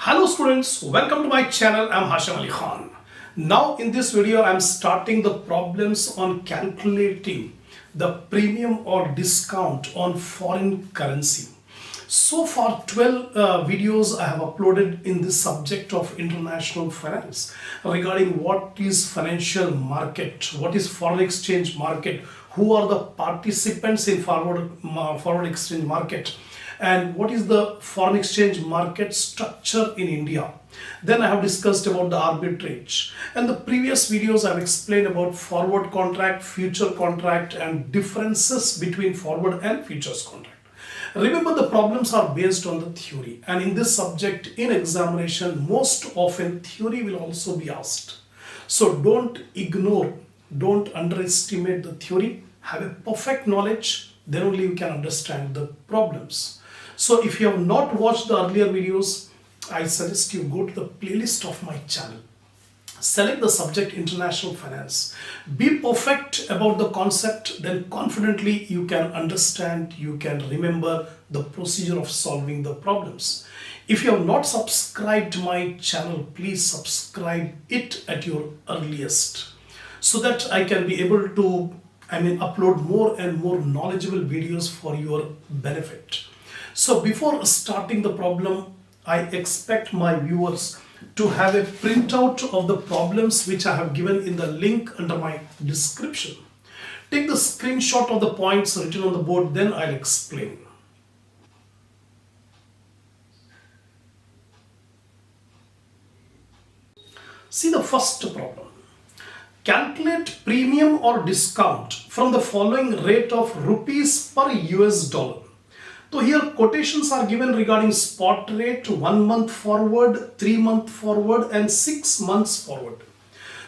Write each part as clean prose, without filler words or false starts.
Hello students, welcome to my channel. I'm Hasham Ali Khan. Now in this video I'm starting the problems on calculating the premium or discount on foreign currency. So far 12 videos I have uploaded in this subject of international finance regarding what is financial market, what is foreign exchange market, who are the participants in forward exchange market, and what is the foreign exchange market structure in India. Then I have discussed about the arbitrage, and the previous videos I have explained about forward contract, future contract, and differences between forward and futures contract. Remember, the problems are based on the theory, and in this subject in examination most often theory will also be asked. So don't ignore, don't underestimate the theory. Have a perfect knowledge, then only you can understand the problems. So if you have not watched the earlier videos, I suggest you go to the playlist of my channel. Select the subject international finance. Be perfect about the concept, then confidently you can understand, you can remember the procedure of solving the problems. If you have not subscribed to my channel, please subscribe it at your earliest, so that I can be able to upload more and more knowledgeable videos for your benefit. So before starting the problem, I expect my viewers to have a printout of the problems which I have given in the link under my description. Take the screenshot of the points written on the board, then I'll explain. See the first problem. Calculate premium or discount from the following rate of rupees per US dollar. So here quotations are given regarding spot rate, 1 month forward, 3 month forward, and 6 months forward.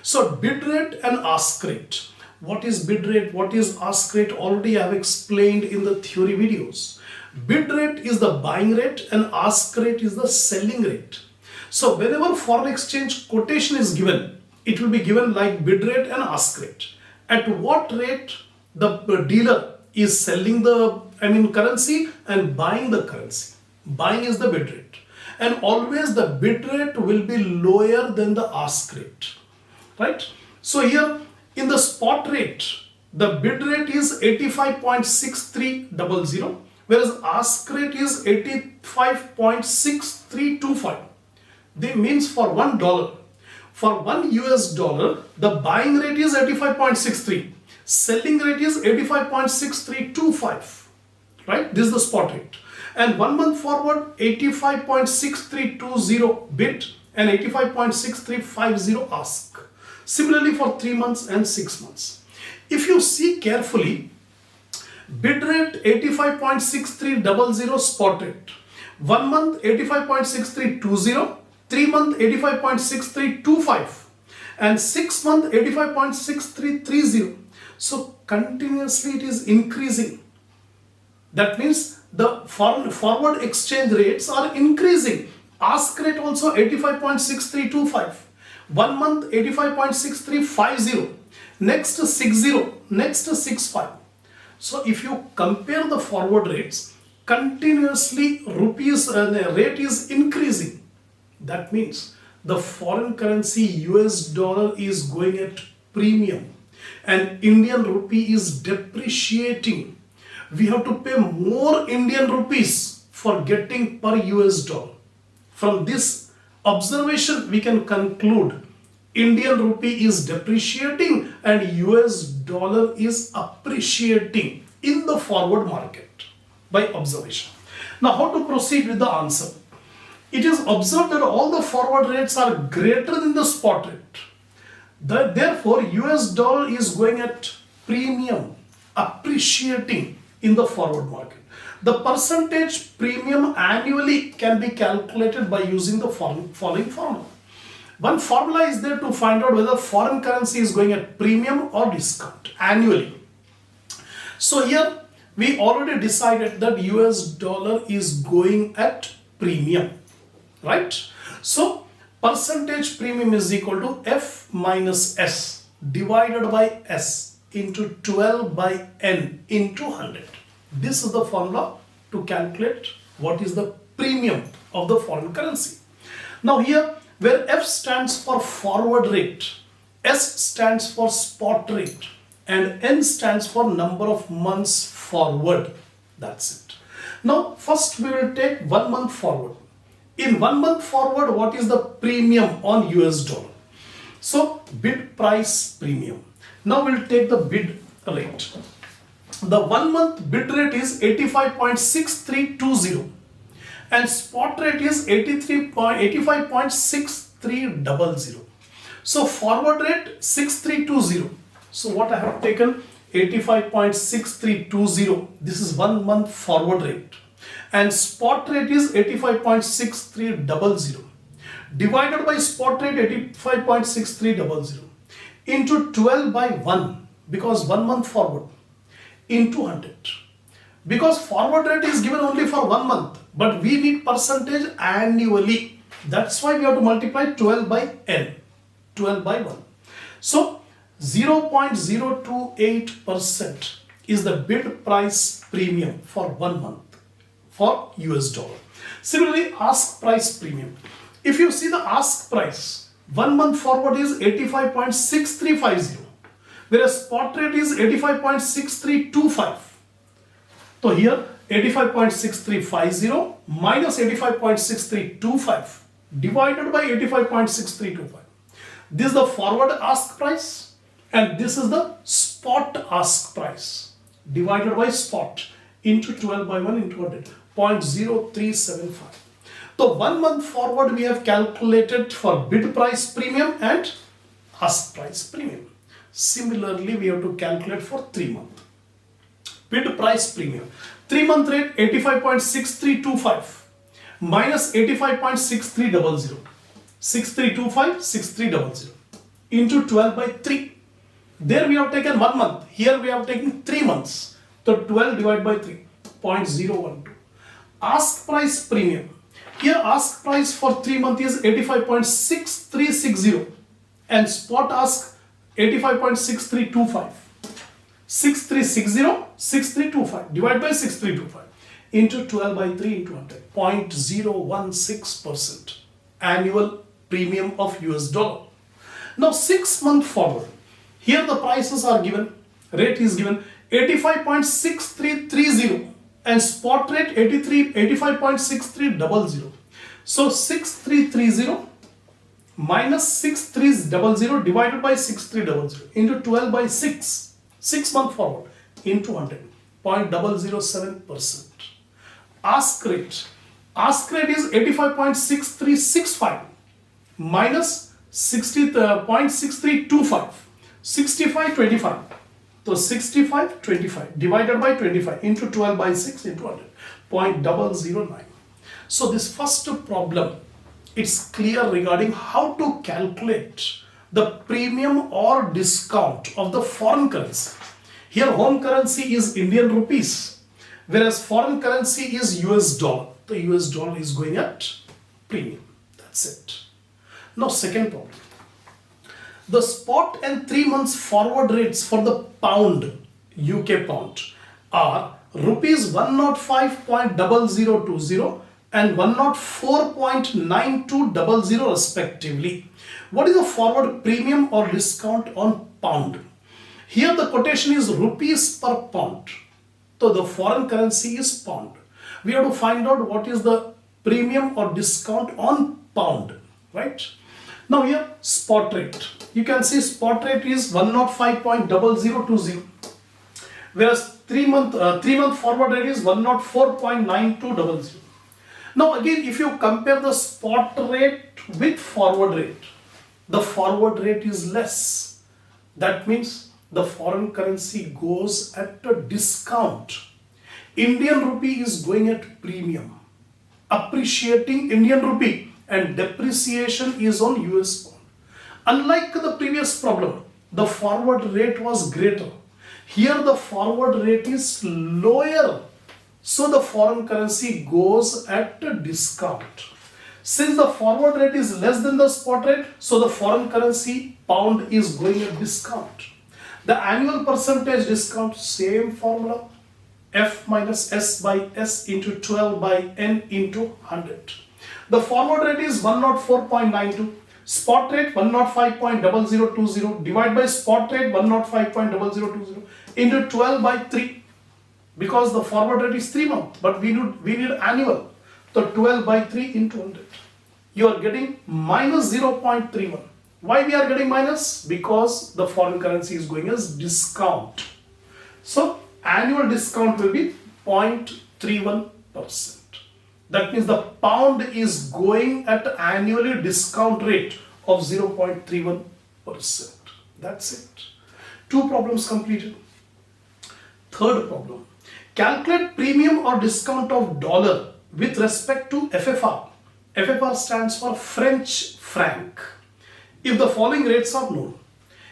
So bid rate and ask rate. What is bid rate? What is ask rate? Already I have explained in the theory videos. Bid rate is the buying rate and ask rate is the selling rate. So whenever foreign exchange quotation is given, it will be given like bid rate and ask rate. At what rate the dealer is selling the currency and buying the currency. Buying is the bid rate, and always the bid rate will be lower than the ask rate, right? So here in the spot rate, the bid rate is 85.6300, whereas ask rate is 85.6325. They means for $1, for $1 the buying rate is 85.63, selling rate is 85.6325. Right, this is the spot rate, and 1 month forward 85.6320 bid and 85.6350 ask. Similarly for 3 months and 6 months. If you see carefully, bid rate 85.6300 spot rate, 1 month 85.6320, 3 month 85.6325, and 6 month 85.6330. So continuously it is increasing. That means the forward exchange rates are increasing. Ask rate also 85.6325. 1 month 85.6350. Next 60. Next 65. So if you compare the forward rates, continuously rupees rate is increasing. That means the foreign currency US dollar is going at premium and Indian rupee is depreciating. We have to pay more Indian rupees for getting per US dollar. From this observation, we can conclude Indian rupee is depreciating and US dollar is appreciating in the forward market by observation. Now, how to proceed with the answer? It is observed that all the forward rates are greater than the spot rate. Therefore, US dollar is going at premium, appreciating in the forward market. The percentage premium annually can be calculated by using the following formula. One formula is there to find out whether foreign currency is going at premium or discount annually. So here we already decided that US dollar is going at premium, right? So percentage premium is equal to F minus S divided by S into 12 by N into 100. This is the formula to calculate what is the premium of the foreign currency. Now here, where F stands for forward rate, S stands for spot rate, and N stands for number of months forward. That's it. Now first we will take 1 month forward. In 1 month forward, what is the premium on US dollar? So bid price premium. Now we'll take the bid rate. The 1 month bid rate is 85.6320 and spot rate is 85.6300. So forward rate 6320. So what I have taken 85.6320. This is 1 month forward rate. And spot rate is 85.6300 divided by spot rate 85.6300 into 12 by 1 because 1 month forward into 100. Because forward rate is given only for 1 month, but we need percentage annually. That's why we have to multiply 12 by n, 12 by 1. So 0.028% is the bid price premium for 1 month for US dollar. Similarly, ask price premium. If you see the ask price, 1 month forward is 85.6350, whereas spot rate is 85.6325. So here 85.6350 minus 85.6325 divided by 85.6325. This is the forward ask price and this is the spot ask price divided by spot into 12 by 1 into 100, 0.0375. So 1 month forward we have calculated for bid price premium and ask price premium. Similarly, we have to calculate for 3 month. Bid price premium. 3 month rate 85.6325 minus 85.6300. 6325, 6300 into 12 by 3. There we have taken 1 month. Here we have taken 3 months. So 12 divided by 3, 0.012. Ask price premium. Here ask price for 3 months is 85.6360 and spot ask 85.6325. 6360, 6325 divided by 6325 into 12 by 3 into 100, 0.016% annual premium of US dollar. Now 6 month forward, here the prices are given, rate is given 85.6330 and spot rate 85.6300. So 6330 minus 6300 divided by 6300 into 12 by 6. 6 month forward into 100, 0.007%. Ask rate. Ask rate is 85.6365 minus 0.6325. 6525. So 6525 divided by 25 into 12 by 6 into 100, 0.009. So this first problem, it's clear regarding how to calculate the premium or discount of the foreign currency. Here home currency is Indian rupees, whereas foreign currency is US dollar. The US dollar is going at premium. That's it. Now second problem. The spot and 3 months forward rates for the pound, UK pound, are rupees 105.0020 and 104.9200 respectively. What is the forward premium or discount on pound? Here the quotation is rupees per pound. So the foreign currency is pound. We have to find out what is the premium or discount on pound, right? Now here spot rate. You can see spot rate is 105.0020, whereas 3 month forward rate is 104.9200. Now again, if you compare the spot rate with forward rate, the forward rate is less. That means the foreign currency goes at a discount. Indian rupee is going at premium, appreciating Indian rupee, and depreciation is on US pound. Unlike the previous problem, the forward rate was greater. Here the forward rate is lower. So the foreign currency goes at a discount. Since the forward rate is less than the spot rate, so the foreign currency pound is going at discount. The annual percentage discount, same formula, F minus S by S into 12 by N into 100. The forward rate is 104.92. Spot rate 105.0020 divided by spot rate 105.0020 into 12 by 3, because the forward rate is 3 months, but we need annual. So 12 by 3 into 100. You are getting minus 0.31. Why we are getting minus? Because the foreign currency is going as discount. So annual discount will be 0.31%. That means the pound is going at annually discount rate of 0.31%. That's it. 2 problems completed. Third problem. Calculate premium or discount of dollar with respect to FFR. FFR stands for French franc. If the following rates are known.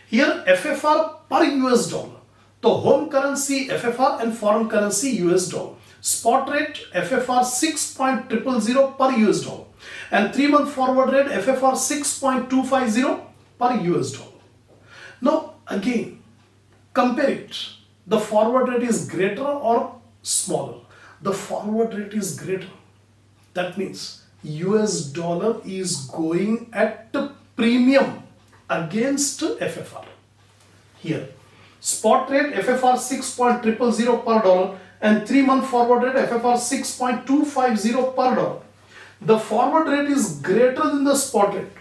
Here FFR per US dollar. The home currency FFR and foreign currency US dollar. Spot rate FFR 6.000 per US dollar and 3-month forward rate FFR 6.250 per US dollar. Now again, compare it. The forward rate is greater or smaller? The forward rate is greater. That means US dollar is going at premium against FFR. Here, spot rate FFR 6.000 per dollar and 3-month forward rate FFR 6.250 per dollar. The forward rate is greater than the spot rate.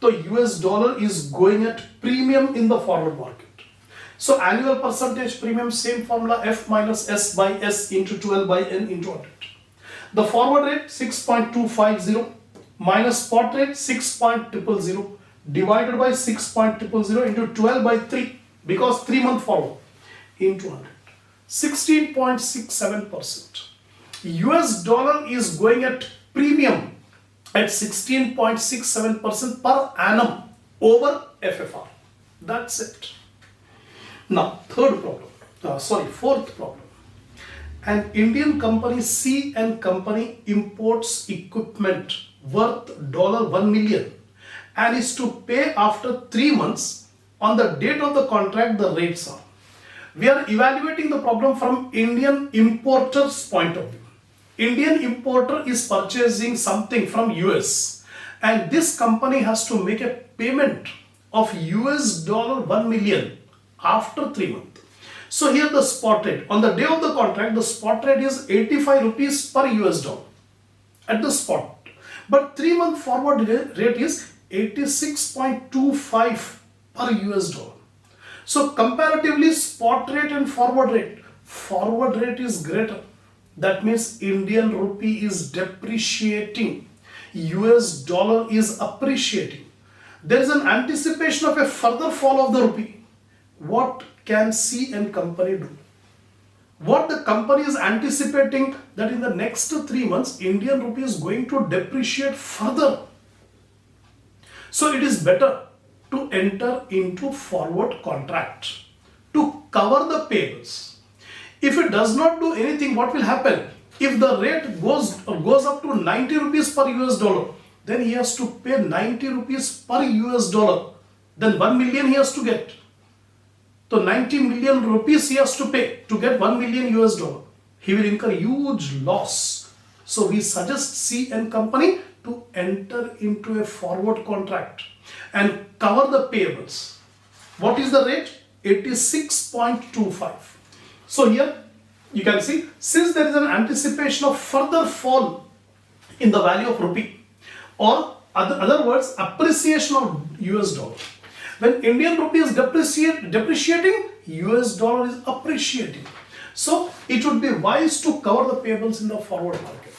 So US dollar is going at premium in the forward market. So annual percentage premium, same formula, F minus S by S into 12 by N into 100. The forward rate 6.250 minus spot rate 6.000 divided by 6.000 into 12 by 3, because 3-month forward, into 100. 16.67%. US dollar is going at premium at 16.67% per annum over FFR. That's it. Now, fourth problem. An Indian company C and Company imports equipment worth $1 million and is to pay after 3 months. On the date of the contract, the rates are. We are evaluating the problem from Indian importer's point of view. Indian importer is purchasing something from US and this company has to make a payment of US dollar 1 million after 3 months. So here the spot rate, on the day of the contract, the spot rate is 85 rupees per US dollar at the spot. But 3-month forward rate is 86.25 per US dollar. So comparatively, spot rate and forward rate is greater. That means Indian rupee is depreciating, US dollar is appreciating. There is an anticipation of a further fall of the rupee. What can C and Company do? What the company is anticipating that in the next 3 months, Indian rupee is going to depreciate further. So it is better to enter into forward contract to cover the payables. If it does not do anything, what will happen? If the rate goes up to 90 rupees per US dollar, then he has to pay 90 rupees per US dollar. Then 1 million he has to get. So 90 million rupees he has to pay to get 1 million US dollar. He will incur huge loss. So we suggest C and Company to enter into a forward contract and cover the payables. What is the rate? 86.25. So here you can see, since there is an anticipation of further fall in the value of rupee, or other words, appreciation of US dollar. When Indian rupee is depreciating, US dollar is appreciating. So it would be wise to cover the payables in the forward market.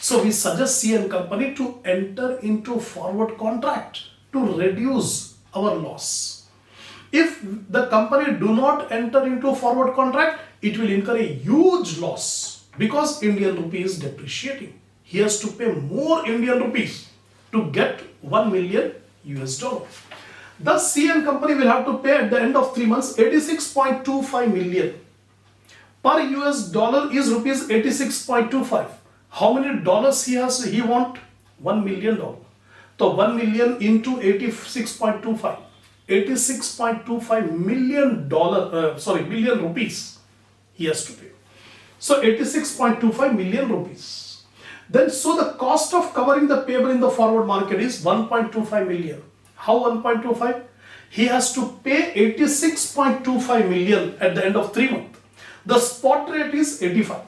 So we suggest C and Company to enter into forward contract to reduce our loss. If the company do not enter into forward contract, it will incur a huge loss because Indian rupee is depreciating. He has to pay more Indian rupees to get 1 million US dollar. Thus, C and Company will have to pay at the end of 3 months 86.25 million. Per US dollar is rupees 86.25. How many dollars he want? $1 million. So 1 million into 86.25. 86.25 million million rupees he has to pay. So 86.25 million rupees. Then so the cost of covering the payable in the forward market is 1.25 million. How 1.25? He has to pay 86.25 million at the end of 3 months. The spot rate is 85.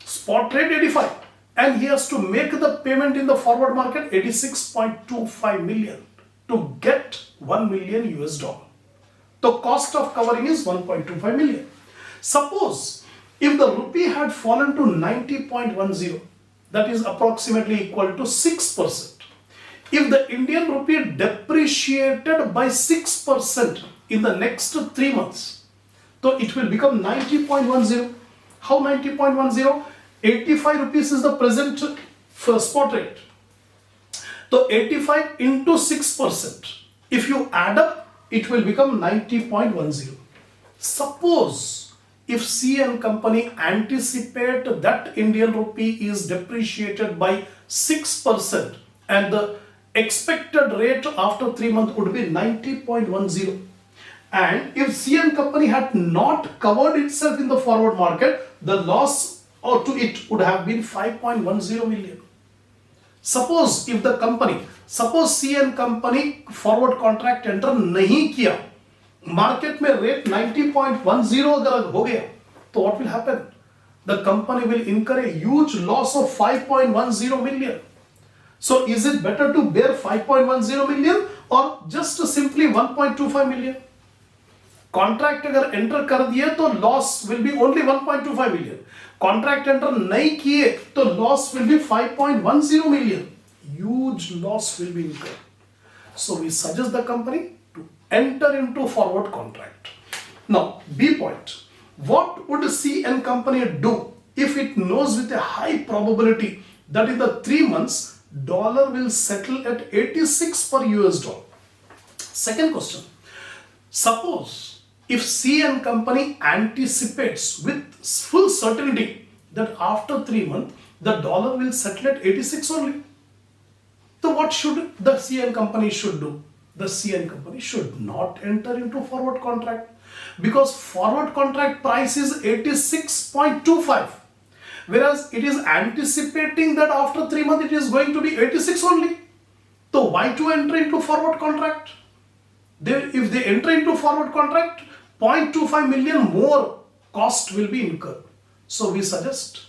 Spot rate 85. And he has to make the payment in the forward market 86.25 million to get 1 million US dollar. The cost of covering is 1.25 million. Suppose if the rupee had fallen to 90.10, that is approximately equal to 6%. If the Indian rupee depreciated by 6% in the next 3 months, so it will become 90.10. How 90.10? 85 rupees is the present spot rate. So 85 into 6%. If you add up, it will become 90.10. Suppose if C and company anticipate that Indian rupee is depreciated by 6% and the expected rate after 3 months would be 90.10. And if C and company had not covered itself in the forward market, the loss to it would have been 5.10 million. Suppose if the company, suppose C and company forward contract enter नहीं किया, market में rate 90.10 अगर हो गया, तो what will happen? The company will incur a huge loss of 5.10 million. So is it better to bear 5.10 million or just simply 1.25 million? Contract अगर enter कर दिए तो loss will be only 1.25 million. Contract enter नहीं किए तो loss will be 5.10 million. Huge loss will be incurred. So we suggest the company to enter into forward contract. Now B point. What would C and company do if it knows with a high probability that in the 3 months dollar will settle at 86 per US dollar? Second question. Suppose if C and company anticipates with full certainty that after 3 months the dollar will settle at 86 only. So what should the C and company should do? The C and company should not enter into forward contract because forward contract price is 86.25, whereas it is anticipating that after 3 months it is going to be 86 only. So why to enter into forward contract? If they enter into forward contract, 0.25 million more cost will be incurred. So we suggest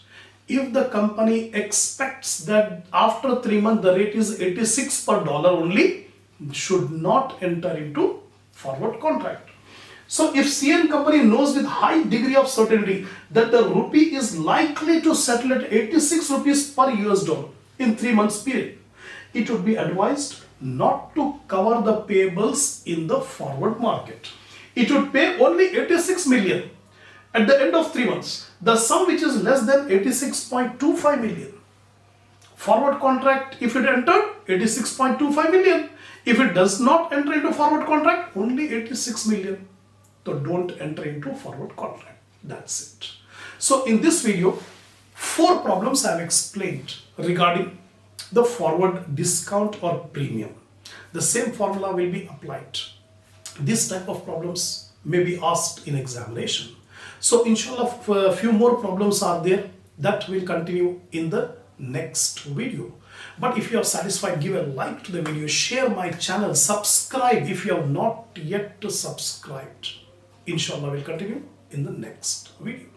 if the company expects that after 3 months the rate is 86 per dollar only, should not enter into forward contract. So if C and company knows with high degree of certainty that the rupee is likely to settle at 86 rupees per US dollar in 3 months period, it would be advised not to cover the payables in the forward market. It would pay only 86 million at the end of 3 months. The sum which is less than 86.25 million. Forward contract, if it entered, 86.25 million. If it does not enter into forward contract, only 86 million. So don't enter into forward contract. That's it. So in this video, 4 problems I have explained regarding the forward discount or premium. The same formula will be applied. This type of problems may be asked in examination. So inshallah, a few more problems are there that will continue in the next video. But if you are satisfied, give a like to the video, share my channel, subscribe if you have not yet subscribed. Inshallah, we'll continue in the next video.